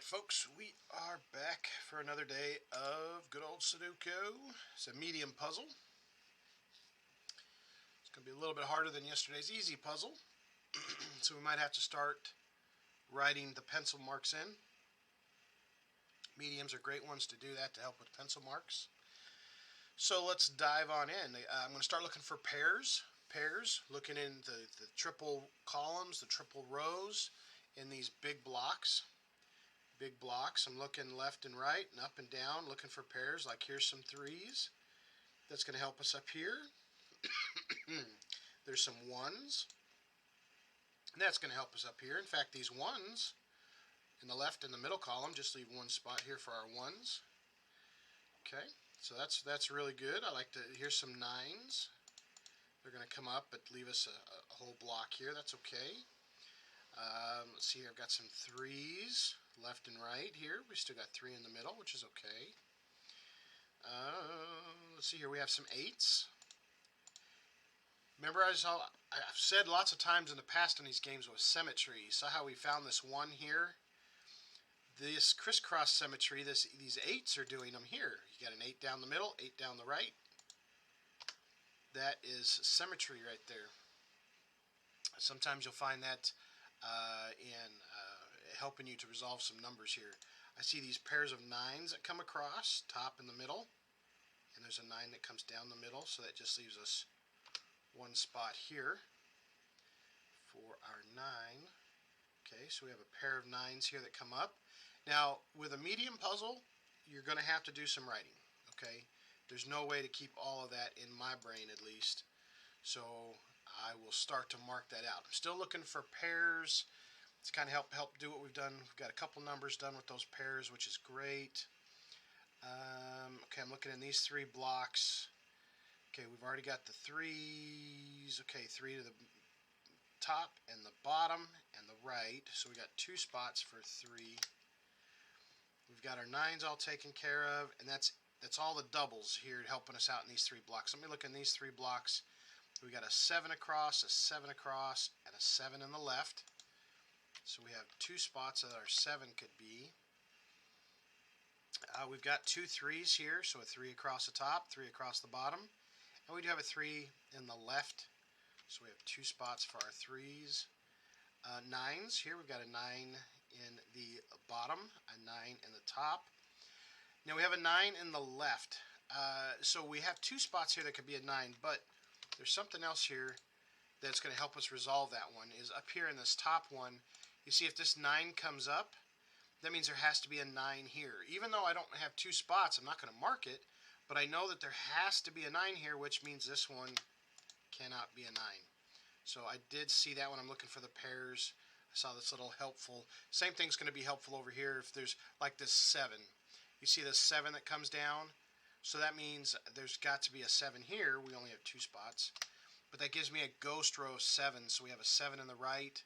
Folks, we are back for another day of good old Sudoku. It's a medium puzzle. It's going to be a little bit harder than yesterday's easy puzzle, so we might have to start writing the pencil marks in. Mediums are great ones to do that, to help with pencil marks. So let's dive on in. I'm going to start looking for pairs, looking in the triple columns, the triple rows in these big blocks. I'm looking left and right and up and down, looking for pairs. Like here's some threes. That's going to help us up here. There's some ones. That's going to help us up here. In fact, these ones in the left and the middle column, just leave one spot here for our ones. Okay, so that's really good. I like to, here's some nines. They're going to come up but leave us a whole block here. That's okay. Let's see here, I've got some threes left and right here. We still got three in the middle, which is okay. Let's see here, we have some eights. Remember, I've said lots of times in the past in these games with symmetry. You saw how we found this one here? This crisscross symmetry, these eights are doing them here. You got an 8 down the middle, 8 down the right. That is symmetry right there. Sometimes you'll find that in helping you to resolve some numbers here. I see these pairs of nines that come across, top and the middle, and there's a 9 that comes down the middle, so that just leaves us one spot here for our 9. Okay, so we have a pair of 9s here that come up. Now, with a medium puzzle, you're going to have to do some writing, okay? There's no way to keep all of that in my brain, at least, so I will start to mark that out. I'm still looking for pairs. It's kind of help do what we've done. We've got a couple numbers done with those pairs, which is great. Okay, I'm looking in these three blocks. Okay, we've already got the threes. Okay, 3 to the top and the bottom and the right. So we got 2 spots for 3. We've got our 9s all taken care of, and that's all the doubles here helping us out in these 3 blocks. Let me look in these 3 blocks. We got a 7 across, a 7 across, and a 7 in the left. So we have 2 spots that our 7 could be. We've got 2 3s here, so a 3 across the top, 3 across the bottom. And we do have a 3 in the left, so we have 2 spots for our 3s. 9s here, we've got a 9 in the bottom, a 9 in the top. Now we have a 9 in the left. So we have 2 spots here that could be a 9, but there's something else here that's going to help us resolve that one. Is up here in this top one, you see if this 9 comes up, that means there has to be a 9 here. Even though I don't have 2 spots, I'm not going to mark it, but I know that there has to be a 9 here, which means this one cannot be a 9. So I did see that when I'm looking for the pairs. I saw this little helpful. Same thing's going to be helpful over here if there's like this 7. You see this 7 that comes down? So that means there's got to be a 7 here. We only have 2 spots. But that gives me a ghost row of 7. So we have a 7 in the right,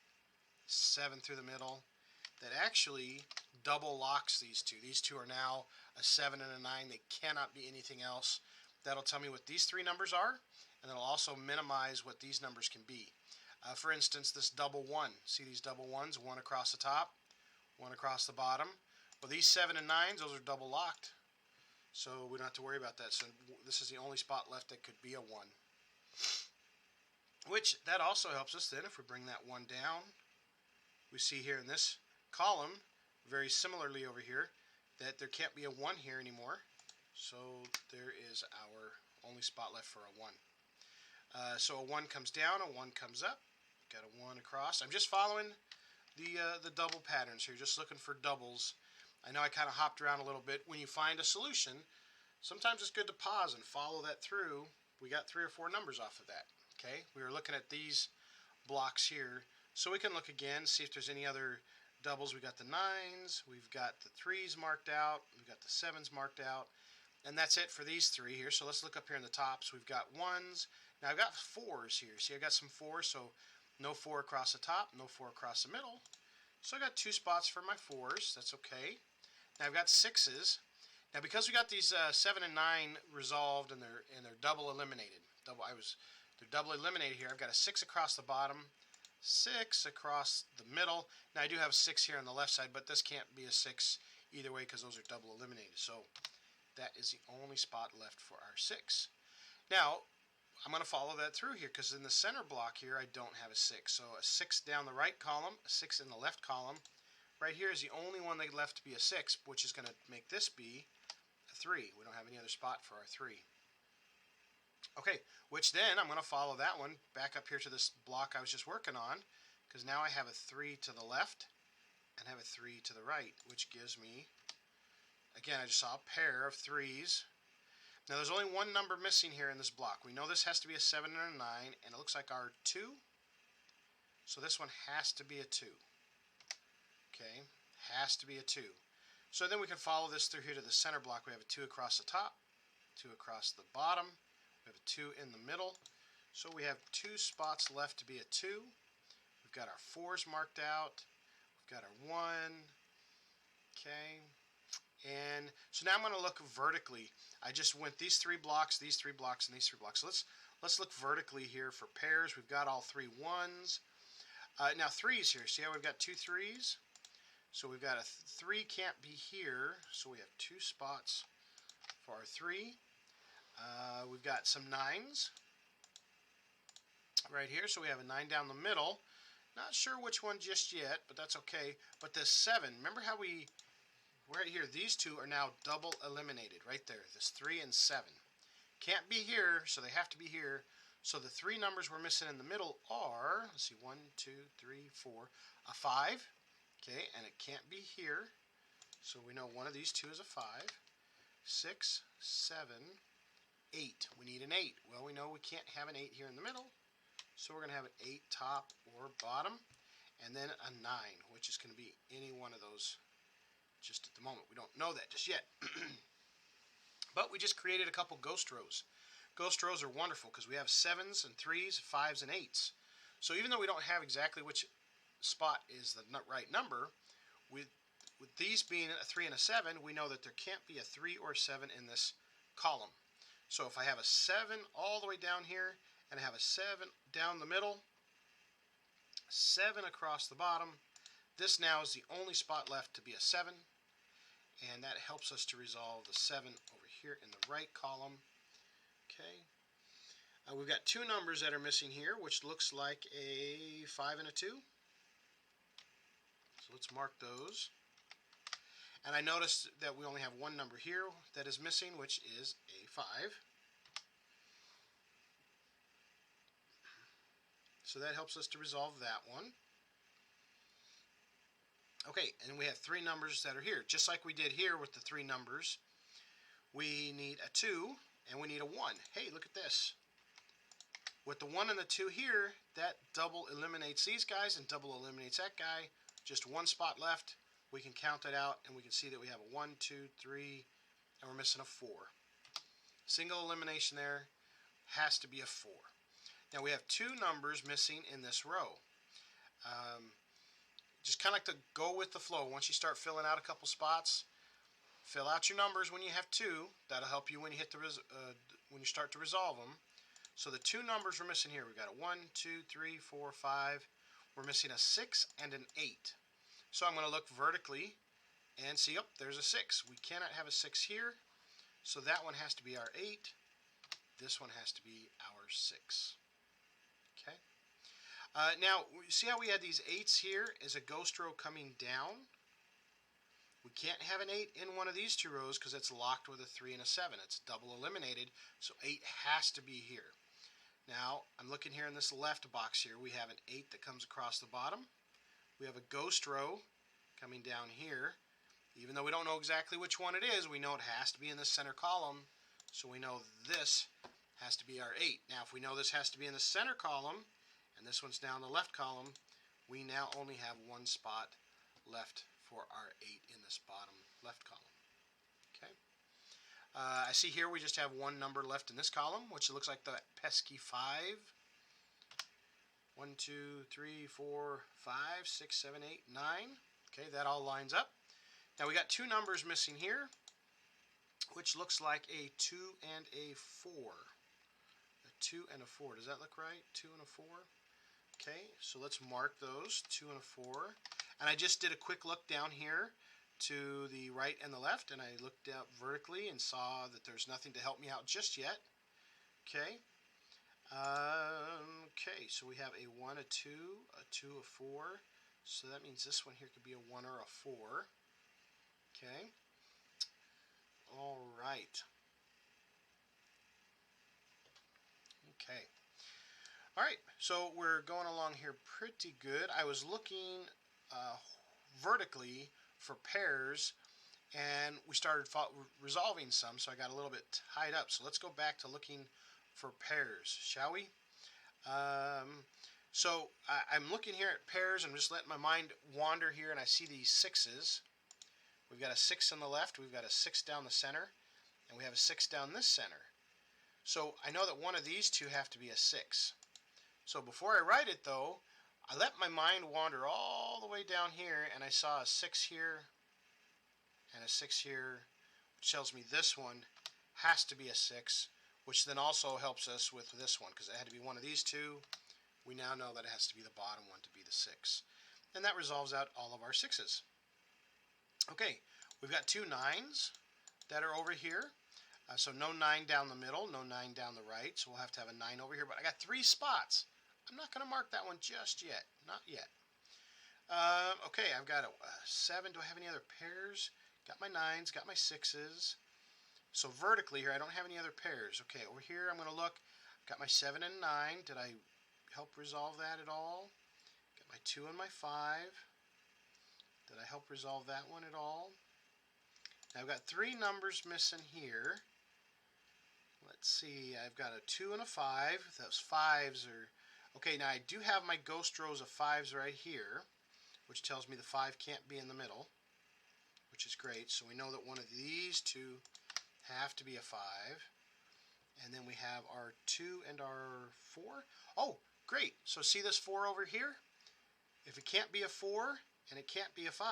7 through the middle. That actually double locks these two. These two are now a 7 and a 9. They cannot be anything else. That'll tell me what these 3 numbers are, and it'll also minimize what these numbers can be. For instance, this double 1. See these double 1s? 1 across the top, 1 across the bottom. Well, these 7 and 9s, those are double locked. So we don't have to worry about that. So this is the only spot left that could be a 1. Which, that also helps us then if we bring that 1 down. We see here in this column, very similarly over here, that there can't be a 1 here anymore. So there is our only spot left for a 1. So a 1 comes down, a 1 comes up. Got a 1 across. I'm just following the double patterns here, just looking for doubles. I know I kind of hopped around a little bit. When you find a solution, sometimes it's good to pause and follow that through. We got 3 or 4 numbers off of that. Okay, we were looking at these blocks here, so we can look again, see if there's any other doubles. We got the 9s, we've got the 3s marked out, we've got the 7s marked out, and that's it for these 3 here. So let's look up here in the tops. We've got 1s. Now I've got 4s here. See, I've got some 4s, so no 4 across the top, no 4 across the middle. So I got 2 spots for my 4s. That's okay. Now I've got 6s. Now because we got these 7 and 9 resolved and they're double eliminated. They're double eliminated here. I've got a 6 across the bottom, 6 across the middle. Now I do have 6 here on the left side, but this can't be a 6 either way because those are double eliminated. So that is the only spot left for our 6. Now I'm going to follow that through here because in the center block here I don't have a 6. So a 6 down the right column, a 6 in the left column. Right here is the only one they left to be a 6, which is going to make this be a 3. We don't have any other spot for our 3. Okay, which then I'm going to follow that one back up here to this block I was just working on, because now I have a 3 to the left and have a 3 to the right, which gives me, again, I just saw a pair of 3s. Now there's only one number missing here in this block. We know this has to be a 7 and a 9, and it looks like our 2. So this one has to be a 2. Okay, has to be a 2. So then we can follow this through here to the center block. We have a 2 across the top, 2 across the bottom. We have a 2 in the middle. So we have 2 spots left to be a 2. We've got our 4s marked out. We've got our 1. Okay. And so now I'm going to look vertically. I just went these 3 blocks, these 3 blocks, and these 3 blocks. So let's look vertically here for pairs. We've got all 3 1s. Now 3s here. See how we've got 2 3s? So we've got a 3 can't be here. So we have 2 spots for our 3. We've got some 9s right here. So we have a 9 down the middle. Not sure which one just yet, but that's okay. But this 7, remember how right here, these 2 are now double eliminated right there. This 3 and 7. Can't be here, so they have to be here. So the 3 numbers we're missing in the middle are, let's see, 1, 2, 3, 4, a 5. Okay, and it can't be here. So we know one of these 2 is a 5. 6, 7, 8. We need an 8. Well, we know we can't have an 8 here in the middle. So we're going to have an 8 top or bottom. And then a 9, which is going to be any one of those just at the moment. We don't know that just yet. But we just created a couple ghost rows. Ghost rows are wonderful because we have 7s and 3s, 5s, and 8s. So even though we don't have exactly which spot is the right number, with these being a 3 and a 7, we know that there can't be a 3 or 7 in this column. So if I have a 7 all the way down here, and I have a 7 down the middle, 7 across the bottom, this now is the only spot left to be a 7, and that helps us to resolve the 7 over here in the right column. Okay. We've got 2 numbers that are missing here, which looks like a 5 and a 2. So let's mark those. And I noticed that we only have one number here that is missing, which is a 5. So that helps us to resolve that one. Okay, and we have 3 numbers that are here. Just like we did here with the 3 numbers, we need a 2 and we need a 1. Hey, look at this. With the 1 and the 2 here, that double eliminates these guys and double eliminates that guy. Just one spot left. We can count it out and we can see that we have a 1, 2, 3, and we're missing a 4. Single elimination there has to be a 4. Now we have 2 numbers missing in this row. Just kind of like to go with the flow. Once you start filling out a couple spots, fill out your numbers when you have 2. That'll help you when you hit when you start to resolve them. So the 2 numbers we're missing here, we've got a 1, 2, 3, 4, 5. We're missing a 6 and an 8. So I'm going to look vertically and see, oh, there's a 6. We cannot have a 6 here, so that one has to be our 8. This one has to be our 6. Okay. Now, see how we had these 8s here as a ghost row coming down? We can't have an 8 in one of these 2 rows because it's locked with a 3 and a 7. It's double eliminated, so 8 has to be here. Now, I'm looking here in this left box here. We have an 8 that comes across the bottom. We have a ghost row coming down here. Even though we don't know exactly which one it is, we know it has to be in the center column. So we know this has to be our 8. Now, if we know this has to be in the center column, and this one's down the left column, we now only have one spot left for our 8 in this bottom left column. Okay. I see here we just have one number left in this column, which looks like the pesky 5. 1, 2, 3, 4, 5, 6, 7, 8, 9. Okay, that all lines up. Now we got 2 numbers missing here, which looks like a 2 and a 4. A 2 and a 4. Does that look right? 2 and a 4? Okay, so let's mark those, 2 and a 4. And I just did a quick look down here to the right and the left, and I looked out vertically and saw that there's nothing to help me out just yet. Okay. Okay, so we have a 1, a 2, a 2, a 4. So that means this one here could be a 1 or a 4. Okay. All right. Okay. All right, so we're going along here pretty good. I was looking vertically for pairs, and we started resolving some, so I got a little bit tied up. So let's go back to looking for pairs, shall we? So I'm looking here at pairs. I'm just letting my mind wander here, and I see these 6s. We've got a 6 on the left, we've got a 6 down the center, and we have a 6 down this center. So I know that one of these two have to be a 6. So before I write it, though, I let my mind wander all the way down here, and I saw a 6 here and a 6 here, which tells me this one has to be a 6, which then also helps us with this one, because it had to be one of these two. We now know that it has to be the bottom one to be the 6. And that resolves out all of our 6s. Okay, we've got 2 9s that are over here. So no 9 down the middle, no 9 down the right, so we'll have to have a 9 over here. But I got 3 spots. I'm not going to mark that one just yet. Not yet. Okay, I've got a 7. Do I have any other pairs? Got my 9s, got my 6s. So vertically here, I don't have any other pairs. Okay, over here I'm going to look. Got my 7 and 9. Did I help resolve that at all? Got my 2 and my 5. Did I help resolve that one at all? Now I've got 3 numbers missing here. Let's see, I've got a 2 and a 5. Those 5s are... Okay, now I do have my ghost rows of 5s right here, which tells me the 5 can't be in the middle, which is great. So we know that one of these two have to be a 5. And then we have our 2 and our 4. Oh, great. So see this 4 over here? If it can't be a 4 and it can't be a 5,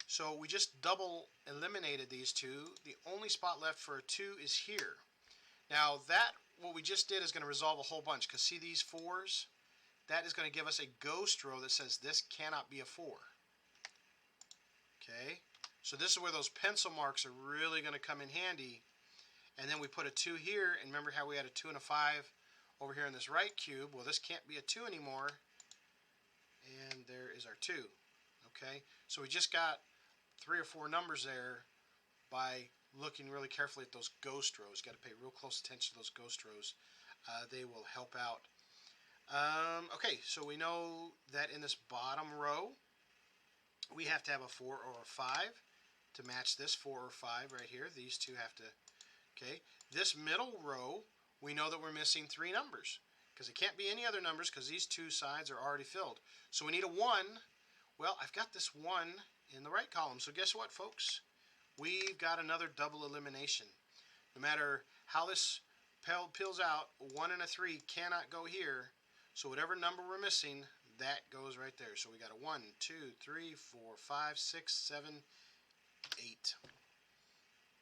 so we just double eliminated these two. The only spot left for a 2 is here. Now that, what we just did is going to resolve a whole bunch, because see these 4s? That is going to give us a ghost row that says this cannot be a 4. Okay, so this is where those pencil marks are really going to come in handy. And then we put a 2 here, and remember how we had a 2 and a 5 over here in this right cube? Well, this can't be a 2 anymore, and there is our 2. Okay, so we just got 3 or 4 numbers there by looking really carefully at those ghost rows. Got to pay real close attention to those ghost rows. They will help out. Okay, so we know that in this bottom row, we have to have a 4 or a 5 to match this 4 or 5 right here. These two have to, okay. This middle row, we know that we're missing 3 numbers, because it can't be any other numbers, because these 2 sides are already filled. So we need a 1. Well, I've got this 1 in the right column. So guess what, folks? We've got another double elimination. No matter how this peels out, a 1 and a 3 cannot go here. So whatever number we're missing, that goes right there. So we got a 1, 2, 3, 4, 5, 6, 7, 8.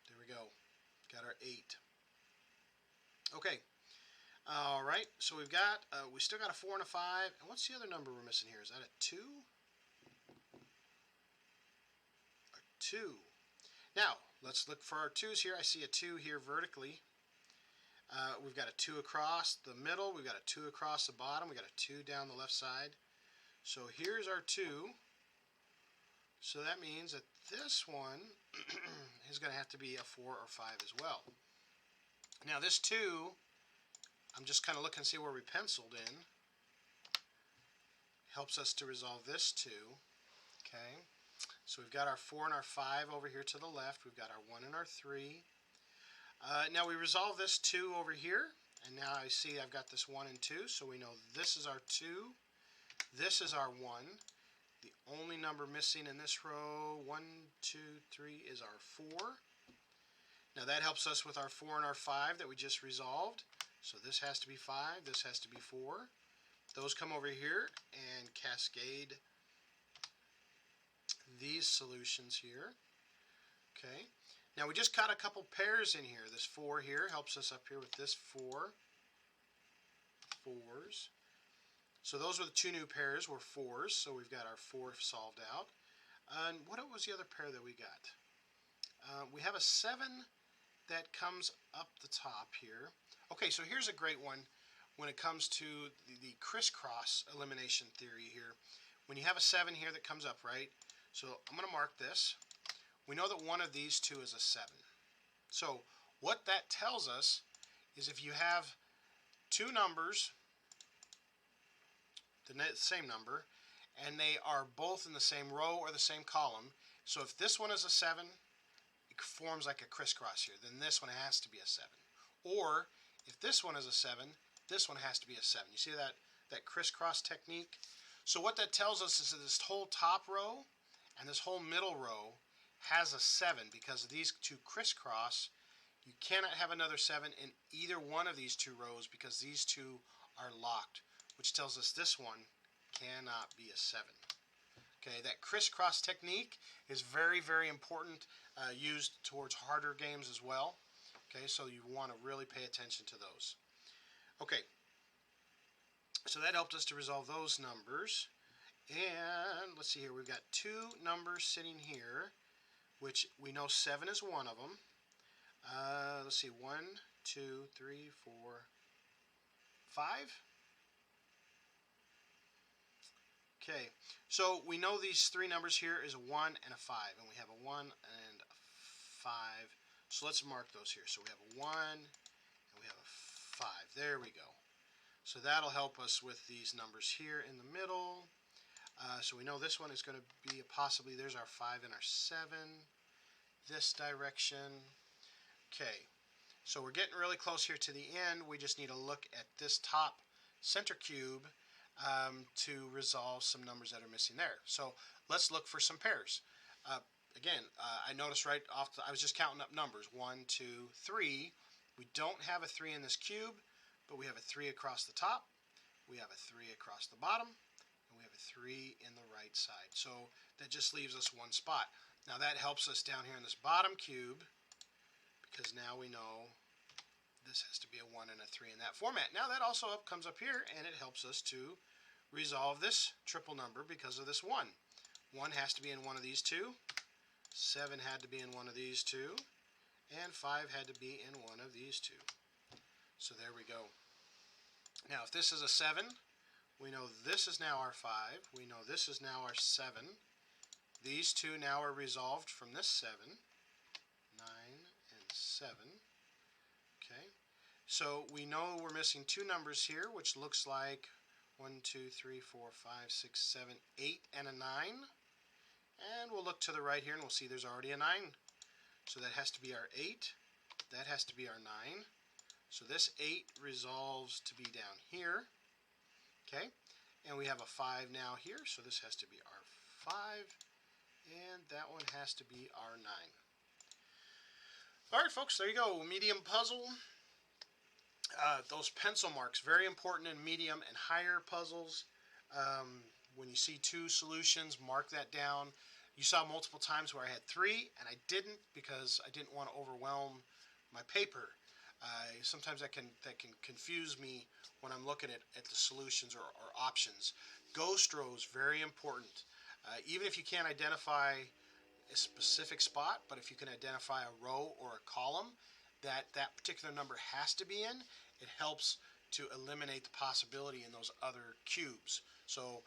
There we go. Got our 8. Okay. All right. So we've got, we still got a 4 and a 5. And what's the other number we're missing here? Is that a 2? A 2. Now, let's look for our 2's here. I see a 2 here vertically. We've got a 2 across the middle. We've got a 2 across the bottom. We've got a 2 down the left side. So here's our 2. So that means that this one is going to have to be a 4 or 5 as well. Now this 2, I'm just kind of looking to see where we penciled in. Helps us to resolve this 2. Okay. So we've got our 4 and our 5 over here to the left. We've got our 1 and our 3. Now we resolve this 2 over here. And now I see I've got this 1 and 2. So we know this is our 2. This is our 1. The only number missing in this row, 1, 2, 3, is our 4. Now that helps us with our 4 and our 5 that we just resolved. So this has to be 5. This has to be 4. Those come over here and cascade these solutions here. Okay. Now we just caught a couple pairs in here. This 4 here helps us up here with this 4. 4s. So those were the two new pairs, were 4s, so we've got our 4 solved out. And what was the other pair that we got? We have a 7 that comes up the top here. Okay, so here's a great one when it comes to the crisscross elimination theory here. When you have a 7 here that comes up, right? So I'm going to mark this. We know that one of these two is a 7. So what that tells us is if you have two numbers, the same number, and they are both in the same row or the same column, so if this one is a 7, it forms like a crisscross here, then this one has to be a 7. Or if this one is a 7, this one has to be a 7. You see that crisscross technique? So what that tells us is that this whole top row and this whole middle row has a 7 because these two crisscross. You cannot have another 7 in either one of these two rows because these two are locked, which tells us this one cannot be a 7. Okay, that crisscross technique is very, very important, used towards harder games as well. Okay, so you want to really pay attention to those. Okay, so that helped us to resolve those numbers. And let's see here, we've got two numbers sitting here, which we know 7 is one of them. Let's see, 1, 2, 3, 4, 5. Okay, so we know these three numbers here is a 1 and a 5, and we have a 1 and a 5. So let's mark those here. So we have a 1 and we have a 5. There we go. So that'll help us with these numbers here in the middle. So we know this one is going to be possibly, there's our 5 and our 7, this direction. Okay, so we're getting really close here to the end. We just need to look at this top center cube to resolve some numbers that are missing there. So let's look for some pairs. Again, I noticed right off, I was just counting up numbers. 1, 2, 3. We don't have a 3 in this cube, but we have a 3 across the top. We have a 3 across the bottom. And we have a 3 in the right side. So that just leaves us one spot. Now that helps us down here in this bottom cube, because now we know this has to be a 1 and a 3 in that format. Now that also comes up here, and it helps us to resolve this triple number because of this 1. 1 has to be in one of these two, 7 had to be in one of these two, and 5 had to be in one of these two. So there we go. Now if this is a 7, we know this is now our 5, we know this is now our 7. These two now are resolved from this 7, 9 and 7. Okay, so we know we're missing two numbers here, which looks like 1, 2, 3, 4, 5, 6, 7, 8, and a 9. And we'll look to the right here and we'll see there's already a 9. So that has to be our 8. That has to be our 9. So this 8 resolves to be down here. Okay, and we have a 5 now here, so this has to be our 5. And that one has to be our 9. Alright folks, there you go. Medium puzzle. Those pencil marks, very important in medium and higher puzzles. When you see two solutions, mark that down. You saw multiple times where I had 3 and I didn't because I didn't want to overwhelm my paper. Sometimes that can confuse me when I'm looking at the solutions or options. Ghost rows, very important. Even if you can't identify a specific spot, but if you can identify a row or a column that particular number has to be in, it helps to eliminate the possibility in those other cubes. So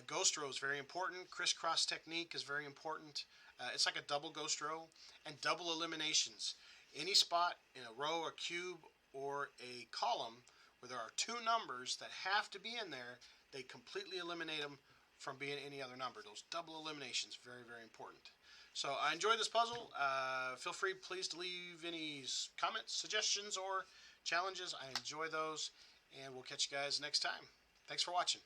ghost row is very important. Crisscross technique is very important. It's like a double ghost row, and double eliminations. Any spot in a row, a cube, or a column where there are two numbers that have to be in there, they completely eliminate them from being any other number. Those double eliminations, very, very important. So I enjoyed this puzzle. Feel free, please, to leave any comments, suggestions, or challenges. I enjoy those, and we'll catch you guys next time. Thanks for watching.